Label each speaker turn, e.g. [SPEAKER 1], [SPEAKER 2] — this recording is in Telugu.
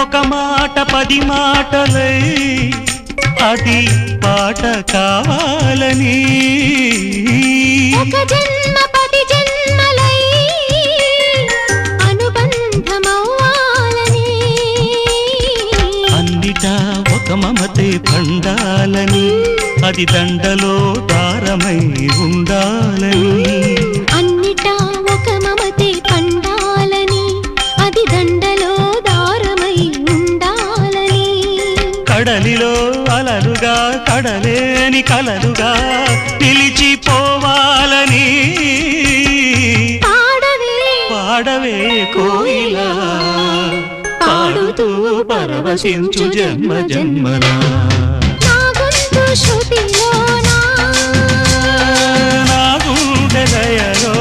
[SPEAKER 1] ఒక మాట 10 మాటలై అది పాట కావాలని
[SPEAKER 2] ఒక జన్మ 10 జన్మలై అనుబంధమవ్వాలని
[SPEAKER 1] అన్నిటా ఒక మమతే పండాలని అది దండలో దారమై ఉండాలని
[SPEAKER 2] అన్నిటా ఒక మమతే పండాలని అది దండలో దారమై ఉండాలని
[SPEAKER 1] కడలిలో అలలుగా కడలేని కలలుగా నిలిచిపోవాలని పాడవే కోయిలా పాడుతూ పరవశించు జన్మ జన్మనా
[SPEAKER 2] నా గొంతు శృతిలోనా
[SPEAKER 1] నా గుండె లయలో